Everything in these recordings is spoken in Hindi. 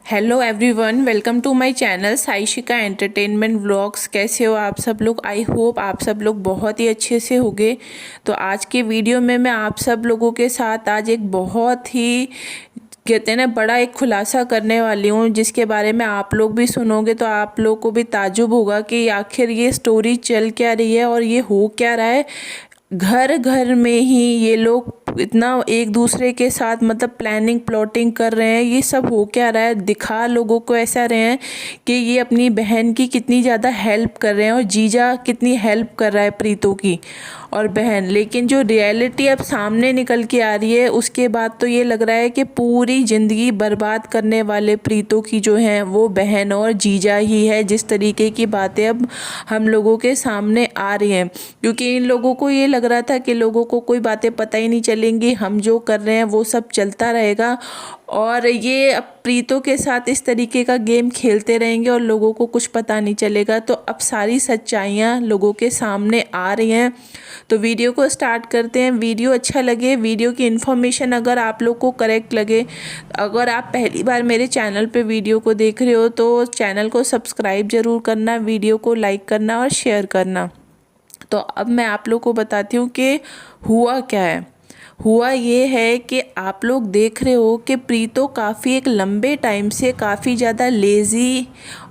Hello everyone, welcome to my channel Saishika entertainment vlogs. कैसे हो आप सब लोग? आई होप आप सब लोग बहुत ही अच्छे से होंगे। तो आज के वीडियो में मैं आप सब लोगों के साथ आज एक बहुत ही कहते हैं ना बड़ा एक खुलासा करने वाली हूँ, जिसके बारे में आप लोग भी सुनोगे तो आप लोग को भी ताज्जुब होगा कि आखिर ये स्टोरी चल क्या रही है और ये हो क्या रहा है। घर घर में ही ये लोग इतना एक दूसरे के साथ मतलब प्लानिंग प्लॉटिंग कर रहे हैं। ये सब हो क्या रहा है, दिखा लोगों को ऐसा रहे हैं कि ये अपनी बहन की कितनी ज़्यादा हेल्प कर रहे हैं और जीजा कितनी हेल्प कर रहा है प्रीतो की और बहन। लेकिन जो रियलिटी अब सामने निकल के आ रही है उसके बाद तो ये लग रहा है कि पूरी ज़िंदगी बर्बाद करने वाले प्रीतो की जो है वो बहन और जीजा ही है। जिस तरीके की बातें अब हम लोगों के सामने आ रही हैं, क्योंकि इन लोगों को ये लग रहा था कि लोगों को कोई बातें पता ही नहीं चलेंगी, हम जो कर रहे हैं वो सब चलता रहेगा और ये अब प्रीतो के साथ इस तरीके का गेम खेलते रहेंगे और लोगों को कुछ पता नहीं चलेगा। तो अब सारी सच्चाइयाँ लोगों के सामने आ रही हैं। तो वीडियो को स्टार्ट करते हैं। वीडियो अच्छा लगे, वीडियो की इन्फॉर्मेशन अगर आप लोग को करेक्ट लगे, अगर आप पहली बार मेरे चैनल पे वीडियो को देख रहे हो तो चैनल को सब्सक्राइब ज़रूर करना, वीडियो को लाइक करना और शेयर करना। तो अब मैं आप लोग को बताती हूँ कि हुआ क्या है। हुआ ये है कि आप लोग देख रहे हो कि प्रीतो काफ़ी एक लंबे टाइम से काफ़ी ज़्यादा लेज़ी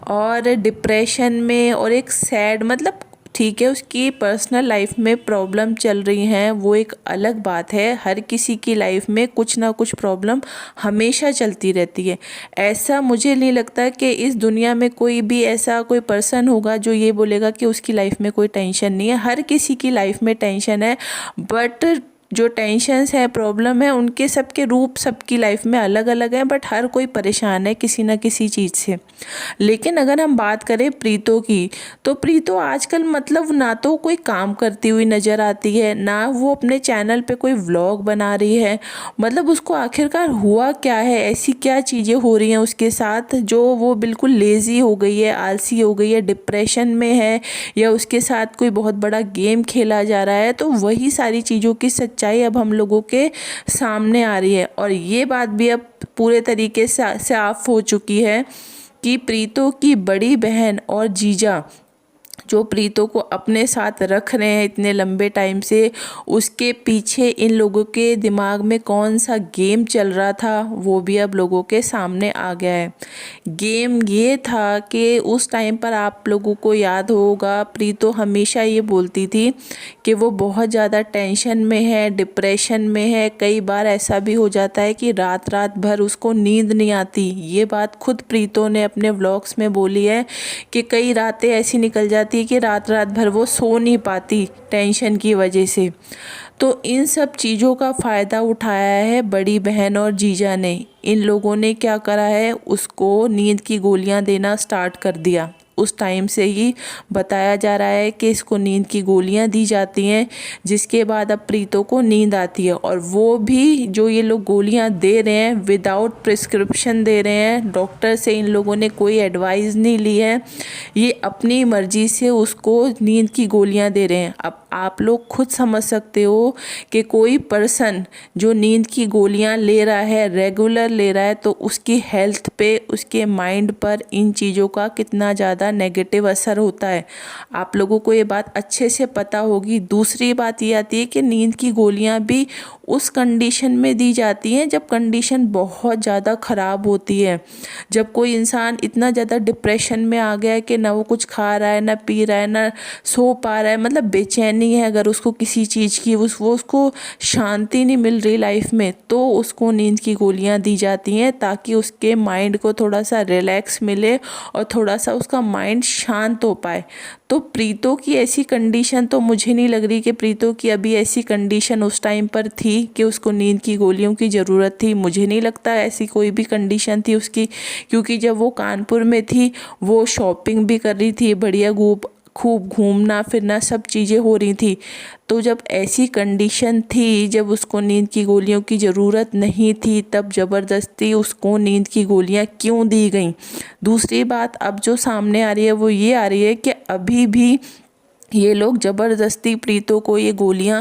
और डिप्रेशन में और एक सैड, मतलब ठीक है उसकी पर्सनल लाइफ में प्रॉब्लम चल रही हैं, वो एक अलग बात है। हर किसी की लाइफ में कुछ ना कुछ प्रॉब्लम हमेशा चलती रहती है। ऐसा मुझे नहीं लगता कि इस दुनिया में कोई भी ऐसा कोई पर्सन होगा जो ये बोलेगा कि उसकी लाइफ में कोई टेंशन नहीं है। हर किसी की लाइफ में टेंशन है, बट जो टेंशन्स है, प्रॉब्लम है, उनके सबके रूप सबकी लाइफ में अलग अलग हैं, बट हर कोई परेशान है किसी ना किसी चीज़ से। लेकिन अगर हम बात करें प्रीतो की, तो प्रीतो आजकल मतलब ना तो कोई काम करती हुई नज़र आती है, ना वो अपने चैनल पे कोई व्लॉग बना रही है। मतलब उसको आखिरकार हुआ क्या है, ऐसी क्या चीज़ें हो रही हैं उसके साथ जो वो बिल्कुल लेज़ी हो गई है, आलसी हो गई है, डिप्रेशन में है, या उसके साथ कोई बहुत बड़ा गेम खेला जा रहा है। तो वही सारी चीज़ों की सच्चाई अब हम लोगों के सामने आ रही है और ये बात भी अब पूरे तरीके से साफ हो चुकी है कि प्रीतो की बड़ी बहन और जीजा जो प्रीतो को अपने साथ रख रहे हैं इतने लंबे टाइम से, उसके पीछे इन लोगों के दिमाग में कौन सा गेम चल रहा था वो भी अब लोगों के सामने आ गया है। गेम ये था कि उस टाइम पर आप लोगों को याद होगा प्रीतो हमेशा ये बोलती थी कि वो बहुत ज़्यादा टेंशन में है, डिप्रेशन में है। कई बार ऐसा भी हो जाता है कि रात रात भर उसको नींद नहीं आती। ये बात खुद प्रीतो ने अपने व्लॉग्स में बोली है कि कई रातें ऐसी निकल जाती कि रात रात भर वो सो नहीं पाती टेंशन की वजह से। तो इन सब चीज़ों का फ़ायदा उठाया है बड़ी बहन और जीजा ने। इन लोगों ने क्या करा है, उसको नींद की गोलियां देना स्टार्ट कर दिया। उस टाइम से ही बताया जा रहा है कि इसको नींद की गोलियां दी जाती हैं, जिसके बाद अब प्रीतो को नींद आती है। और वो भी जो ये लोग गोलियां दे रहे हैं विदाउट प्रिस्क्रिप्शन दे रहे हैं, डॉक्टर से इन लोगों ने कोई एडवाइस नहीं ली है, ये अपनी मर्जी से उसको नींद की गोलियां दे रहे हैं। अब आप लोग खुद समझ सकते हो कि कोई पर्सन जो नींद की गोलियां ले रहा है, रेगुलर ले रहा है, तो उसकी हेल्थ पे, उसके माइंड पर इन चीज़ों का कितना ज़्यादा नेगेटिव असर होता है। आप लोगों को ये बात अच्छे से पता होगी। दूसरी बात ये आती है कि नींद की गोलियां भी उस कंडीशन में दी जाती हैं जब कंडीशन बहुत ज़्यादा ख़राब होती है, जब कोई इंसान इतना ज़्यादा डिप्रेशन में आ गया है कि ना वो कुछ खा रहा है, ना पी रहा है, ना सो पा रहा है, मतलब बेचैनी है अगर उसको किसी चीज़ की, उसको शांति नहीं मिल रही लाइफ में, तो उसको नींद की गोलियां दी जाती हैं ताकि उसके माइंड को थोड़ा सा रिलैक्स मिले और थोड़ा सा उसका माइंड शांत हो पाए। तो प्रीतो की ऐसी कंडीशन तो मुझे नहीं लग रही कि प्रीतो की अभी ऐसी कंडीशन उस टाइम पर थी कि उसको नींद की गोलियों की ज़रूरत थी। मुझे नहीं लगता ऐसी कोई भी कंडीशन थी उसकी, क्योंकि जब वो कानपुर में थी वो शॉपिंग भी कर रही थी, बढ़िया खूब घूमना फिरना सब चीज़ें हो रही थी। तो जब ऐसी कंडीशन थी, जब उसको नींद की गोलियों की ज़रूरत नहीं थी, तब ज़बरदस्ती उसको नींद की गोलियां क्यों दी गई। दूसरी बात अब जो सामने आ रही है वो ये आ रही है कि अभी भी ये लोग ज़बरदस्ती प्रीतो को ये गोलियां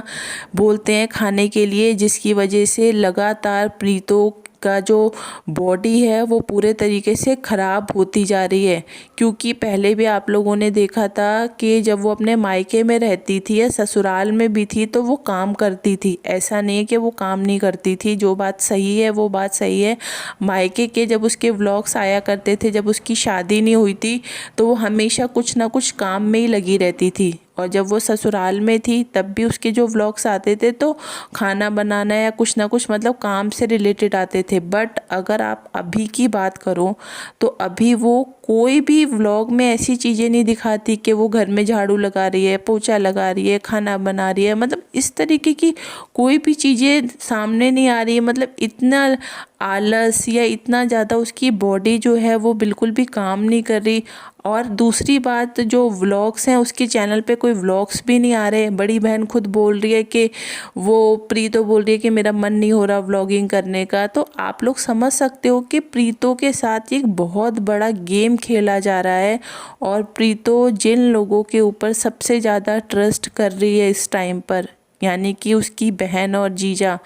बोलते हैं खाने के लिए, जिसकी वजह से लगातार प्रीतो का जो बॉडी है वो पूरे तरीके से ख़राब होती जा रही है। क्योंकि पहले भी आप लोगों ने देखा था कि जब वो अपने मायके में रहती थी या ससुराल में भी थी तो वो काम करती थी, ऐसा नहीं है कि वो काम नहीं करती थी। जो बात सही है वो बात सही है। मायके के जब उसके व्लॉग्स आया करते थे, जब उसकी शादी नहीं हुई थी, तो वो हमेशा कुछ ना कुछ काम में ही लगी रहती थी। और जब वो ससुराल में थी तब भी उसके जो व्लॉग्स आते थे तो खाना बनाना या कुछ ना कुछ मतलब काम से रिलेटेड आते थे। बट अगर आप अभी की बात करो तो अभी वो कोई भी व्लॉग में ऐसी चीज़ें नहीं दिखाती कि वो घर में झाड़ू लगा रही है, पोछा लगा रही है, खाना बना रही है, मतलब इस तरीके की कोई भी चीज़ें सामने नहीं आ रही है। मतलब इतना आलस या इतना ज़्यादा उसकी बॉडी जो है वो बिल्कुल भी काम नहीं कर रही। और दूसरी बात, जो व्लॉग्स हैं उसके चैनल पे कोई व्लॉग्स भी नहीं आ रहे। बड़ी बहन खुद बोल रही है कि वो प्रीतो बोल रही है कि मेरा मन नहीं हो रहा व्लॉगिंग करने का। तो आप लोग समझ सकते हो कि प्रीतो के साथ एक बहुत बड़ा गेम खेला जा रहा है। और प्रीतो जिन लोगों के ऊपर सबसे ज़्यादा ट्रस्ट कर रही है इस टाइम पर, यानी कि उसकी बहन और जीजा,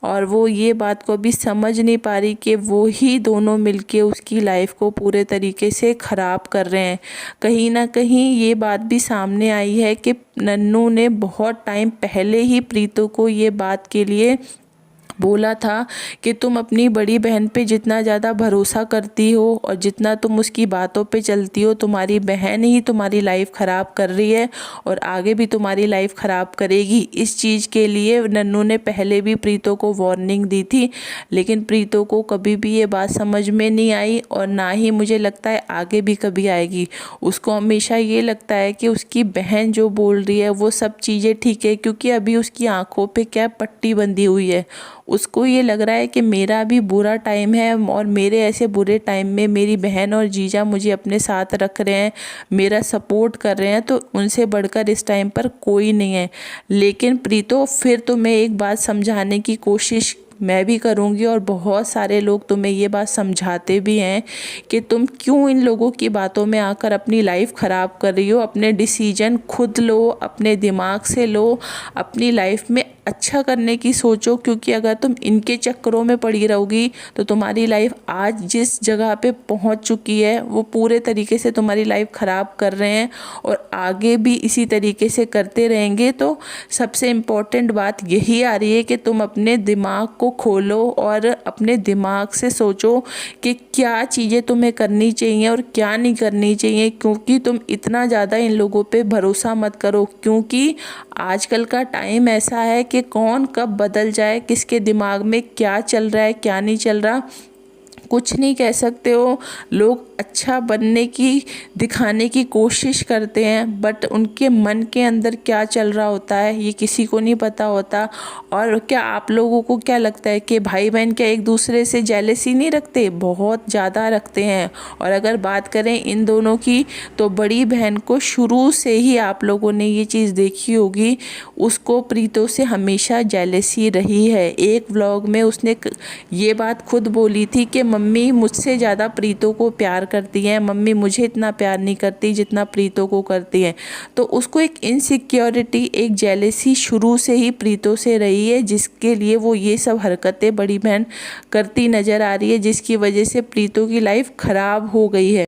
और वो ये बात को अभी समझ नहीं पा रही कि वो ही दोनों मिलके उसकी लाइफ को पूरे तरीके से ख़राब कर रहे हैं। कहीं ना कहीं ये बात भी सामने आई है कि नन्नू ने बहुत टाइम पहले ही प्रीतो को ये बात के लिए बोला था कि तुम अपनी बड़ी बहन पे जितना ज़्यादा भरोसा करती हो और जितना तुम उसकी बातों पे चलती हो, तुम्हारी बहन ही तुम्हारी लाइफ ख़राब कर रही है और आगे भी तुम्हारी लाइफ ख़राब करेगी। इस चीज़ के लिए नन्नू ने पहले भी प्रीतो को वार्निंग दी थी, लेकिन प्रीतो को कभी भी ये बात समझ में नहीं आई और ना ही मुझे लगता है आगे भी कभी आएगी। उसको हमेशा ये लगता है कि उसकी बहन जो बोल रही है वो सब चीज़ें ठीक है, क्योंकि अभी उसकी आंखों पे क्या पट्टी बंधी हुई है। उसको ये लग रहा है कि मेरा भी बुरा टाइम है और मेरे ऐसे बुरे टाइम में मेरी बहन और जीजा मुझे अपने साथ रख रहे हैं, मेरा सपोर्ट कर रहे हैं, तो उनसे बढ़कर इस टाइम पर कोई नहीं है। लेकिन प्रीतो, फिर तुम्हें एक बात समझाने की कोशिश मैं भी करूँगी और बहुत सारे लोग तुम्हें ये बात समझाते भी हैं कि तुम क्यों इन लोगों की बातों में आकर अपनी लाइफ ख़राब कर रही हो। अपने डिसीजन खुद लो, अपने दिमाग से लो, अपनी लाइफ में अच्छा करने की सोचो। क्योंकि अगर तुम इनके चक्करों में पड़ी रहोगी तो तुम्हारी लाइफ आज जिस जगह पे पहुंच चुकी है वो पूरे तरीके से तुम्हारी लाइफ ख़राब कर रहे हैं और आगे भी इसी तरीके से करते रहेंगे। तो सबसे इम्पोर्टेंट बात यही आ रही है कि तुम अपने दिमाग को खोलो और अपने दिमाग से सोचो कि क्या चीज़ें तुम्हें करनी चाहिए और क्या नहीं करनी चाहिए। क्योंकि तुम इतना ज़्यादा इन लोगों पे भरोसा मत करो, क्योंकि आजकल का टाइम ऐसा है कि कौन कब बदल जाए, किसके दिमाग में क्या चल रहा है क्या नहीं चल रहा कुछ नहीं कह सकते हो। लोग अच्छा बनने की दिखाने की कोशिश करते हैं, बट उनके मन के अंदर क्या चल रहा होता है ये किसी को नहीं पता होता। और क्या आप लोगों को क्या लगता है कि भाई बहन क्या एक दूसरे से जेलसी नहीं रखते? बहुत ज़्यादा रखते हैं। और अगर बात करें इन दोनों की, तो बड़ी बहन को शुरू से ही आप लोगों ने ये चीज़ देखी होगी, उसको प्रीतो से हमेशा जेलसी रही है। एक व्लॉग में उसने ये बात खुद बोली थी कि मम्मी मुझसे ज़्यादा प्रीतो को प्यार करती हैं, मम्मी मुझे इतना प्यार नहीं करती जितना प्रीतो को करती हैं। तो उसको एक इनसिक्योरिटी, एक जेलेसी शुरू से ही प्रीतो से रही है, जिसके लिए वो ये सब हरकतें बड़ी बहन करती नज़र आ रही है, जिसकी वजह से प्रीतो की लाइफ ख़राब हो गई है।